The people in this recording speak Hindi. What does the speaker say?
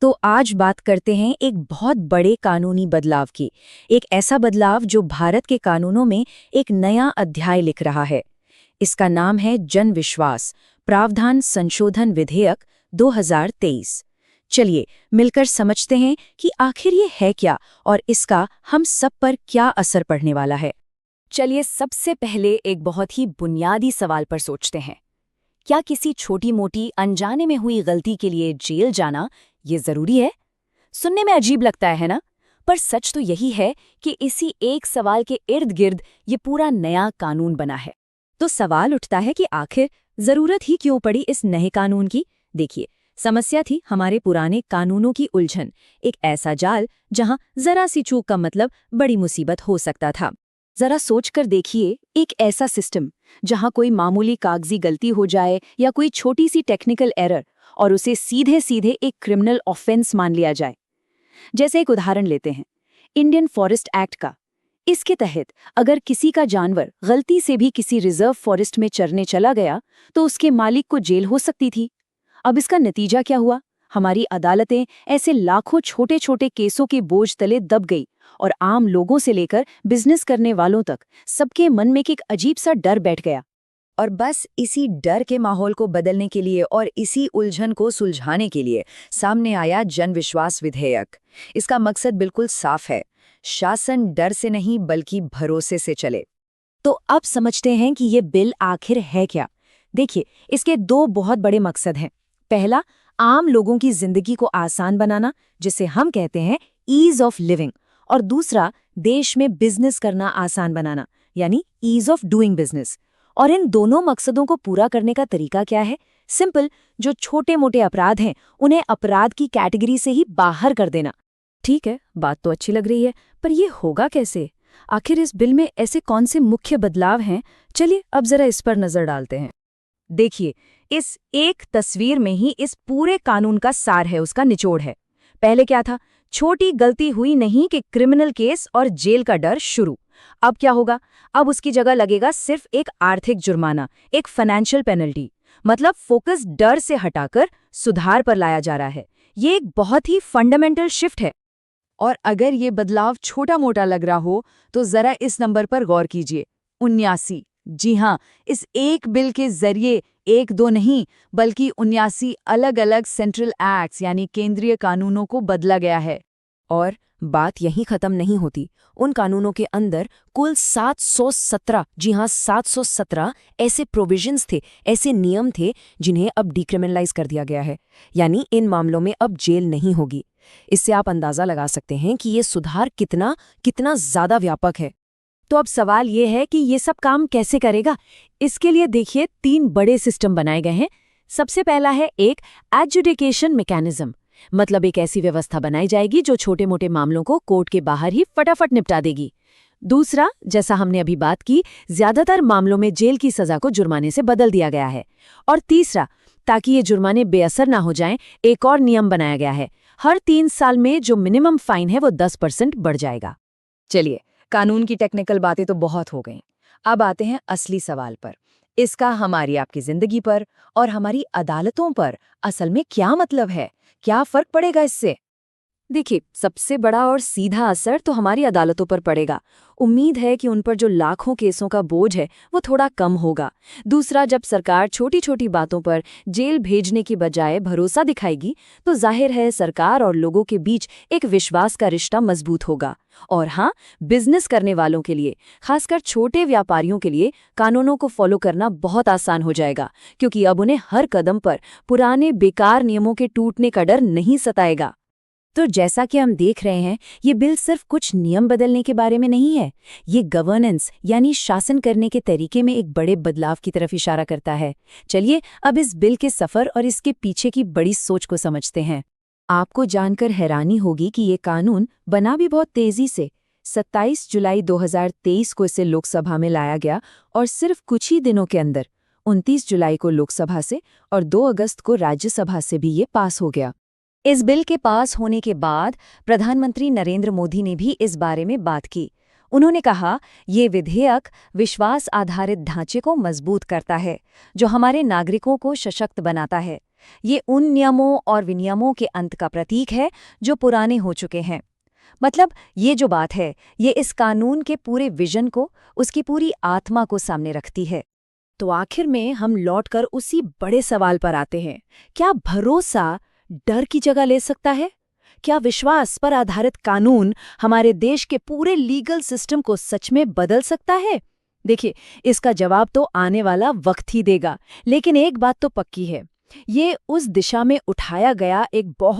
तो आज बात करते हैं एक बहुत बड़े कानूनी बदलाव की। एक ऐसा बदलाव जो भारत के कानूनों में एक नया अध्याय लिख रहा है। इसका नाम है जन विश्वास प्रावधान संशोधन विधेयक 2023। चलिए मिलकर समझते हैं कि आखिर ये है क्या और इसका हम सब पर क्या असर पड़ने वाला है। चलिए सबसे पहले एक बहुत ही बुनियादी सवाल पर सोचते हैं। क्या किसी छोटी मोटी अनजाने में हुई गलती के लिए जेल जाना ये जरूरी है? सुनने में अजीब लगता है ना? पर सच तो यही है कि इसी एक सवाल के इर्द गिर्द ये पूरा नया कानून बना है। तो सवाल उठता है कि आखिर जरूरत ही क्यों पड़ी इस नए कानून की। देखिए, समस्या थी हमारे पुराने कानूनों की उलझन, एक ऐसा जाल जहां जरा सी चूक का मतलब बड़ी मुसीबत हो सकता था। जरा सोचकर देखिए, एक ऐसा सिस्टम जहां कोई मामूली कागजी गलती हो जाए या कोई छोटी सी टेक्निकल एरर और उसे सीधे सीधे एक क्रिमिनल ऑफेंस मान लिया जाए। जैसे एक उदाहरण लेते हैं, इंडियन फॉरेस्ट एक्ट का। इसके तहत अगर किसी का जानवर गलती से भी किसी रिजर्व फॉरेस्ट में चरने चला गया तो उसके मालिक को जेल हो सकती थी। अब इसका नतीजा क्या हुआ? हमारी अदालतें ऐसे लाखों छोटे छोटे केसों के बोझ तले दब गई और आम लोगों से लेकर बिजनेस करने वालों तक सबके मन में एक अजीब सा डर बैठ गया। और बस इसी डर के माहौल को बदलने के लिए और इसी उलझन को सुलझाने के लिए सामने आया जन विश्वास विधेयक। इसका मकसद बिल्कुल साफ है, शासन डर से नहीं बल्कि भरोसे से चले। तो अब समझते हैं कि ये बिल आखिर है क्या। देखिए, इसके दो बहुत बड़े मकसद हैं। पहला, आम लोगों की जिंदगी को आसान बनाना, जिसे हम कहते हैं ईज ऑफ लिविंग, और दूसरा, देश में बिजनेस करना आसान बनाना, यानी ईज ऑफ डूइंग बिजनेस। और इन दोनों मकसदों को पूरा करने का तरीका क्या है? सिंपल, जो छोटे मोटे अपराध हैं उन्हें अपराध की कैटेगरी से ही बाहर कर देना। ठीक है, बात तो अच्छी लग रही है, पर यह होगा कैसे? आखिर इस बिल में ऐसे कौन से मुख्य बदलाव हैं? चलिए अब जरा इस पर नजर डालते हैं। देखिए, इस एक तस्वीर में ही इस पूरे कानून का सार है, उसका निचोड़ है। पहले क्या था? छोटी गलती हुई नहीं कि क्रिमिनल केस और जेल का डर शुरू। अब क्या होगा? अब उसकी जगह लगेगा सिर्फ एक आर्थिक जुर्माना, एक फाइनेंशियल पेनल्टी। मतलब फोकस डर से हटाकर सुधार पर लाया जा रहा है। ये एक बहुत ही फंडामेंटल शिफ्ट है। और अगर ये बदलाव छोटा मोटा लग रहा हो तो जरा इस नंबर पर गौर कीजिए, 79। जी हाँ, इस एक बिल के जरिए एक दो नहीं बल्कि 79 अलग अलग सेंट्रल एक्ट्स यानी केंद्रीय कानूनों को बदला गया है। और बात यहीं खत्म नहीं होती। उन कानूनों के अंदर कुल 717, जी हाँ 717 ऐसे प्रोविजंस थे, ऐसे नियम थे जिन्हें अब डिक्रिमिनलाइज कर दिया गया है। यानी इन मामलों में अब जेल नहीं होगी। इससे आप अंदाजा लगा सकते हैं कि ये सुधार कितना ज्यादा व्यापक है। तो अब सवाल ये है कि ये सब काम कैसे करेगा? इसके लिए देखिए 3 बड़े सिस्टम बनाए गए हैं। सबसे पहला है एक एडजुडिकेशन मैकेनिज्म, मतलब एक ऐसी व्यवस्था बनाई जाएगी जो छोटे मोटे मामलों को कोर्ट के बाहर ही फटाफट निपटा देगी। दूसरा, जैसा हमने अभी बात की, ज्यादातर मामलों में जेल की सजा को जुर्माने से बदल दिया गया है। और तीसरा, ताकि ये जुर्माने बेअसर ना हो जाएं, एक और नियम बनाया गया है। हर 3 साल में जो मिनिमम फाइन है वो 10% बढ़ जाएगा। चलिए, कानून की टेक्निकल बातें तो बहुत हो गईं। अब आते हैं असली सवाल पर। इसका हमारी आपकी जिंदगी पर और हमारी अदालतों पर असल में क्या मतलब है? क्या फर्क पड़ेगा इससे? देखिए, सबसे बड़ा और सीधा असर तो हमारी अदालतों पर पड़ेगा। उम्मीद है कि उन पर जो लाखों केसों का बोझ है वो थोड़ा कम होगा। दूसरा, जब सरकार छोटी छोटी बातों पर जेल भेजने की बजाय भरोसा दिखाएगी तो जाहिर है सरकार और लोगों के बीच एक विश्वास का रिश्ता मजबूत होगा। और हाँ, बिजनेस करने वालों के लिए, खासकर छोटे व्यापारियों के लिए, कानूनों को फॉलो करना बहुत आसान हो जाएगा, क्योंकि अब उन्हें हर कदम पर पुराने बेकार नियमों के टूटने का डर नहीं सताएगा। तो जैसा कि हम देख रहे हैं, ये बिल सिर्फ कुछ नियम बदलने के बारे में नहीं है। ये गवर्नेंस यानी शासन करने के तरीके में एक बड़े बदलाव की तरफ इशारा करता है। चलिए अब इस बिल के सफर और इसके पीछे की बड़ी सोच को समझते हैं। आपको जानकर हैरानी होगी कि ये कानून बना भी बहुत तेजी से। 27 जुलाई 2023 को इसे लोकसभा में लाया गया और सिर्फ कुछ ही दिनों के अंदर 29 जुलाई को लोकसभा से और 2 अगस्त को राज्यसभा से भी ये पास हो गया। इस बिल के पास होने के बाद प्रधानमंत्री नरेंद्र मोदी ने भी इस बारे में बात की। उन्होंने कहा, ये विधेयक विश्वास आधारित ढांचे को मजबूत करता है, जो हमारे नागरिकों को सशक्त बनाता है। ये उन नियमों और विनियमों के अंत का प्रतीक है जो पुराने हो चुके हैं। मतलब ये जो बात है, ये इस कानून के पूरे विजन को, उसकी पूरी आत्मा को सामने रखती है। तो आखिर में हम लौटकर उसी बड़े सवाल पर आते हैं, क्या भरोसा डर की जगह ले सकता है? क्या विश्वास पर आधारित कानून हमारे देश के पूरे लीगल सिस्टम को सच में बदल सकता है? देखिए, इसका जवाब तो आने वाला वक्त ही देगा, लेकिन एक बात तो पक्की है, ये उस दिशा में उठाया गया एक बहुत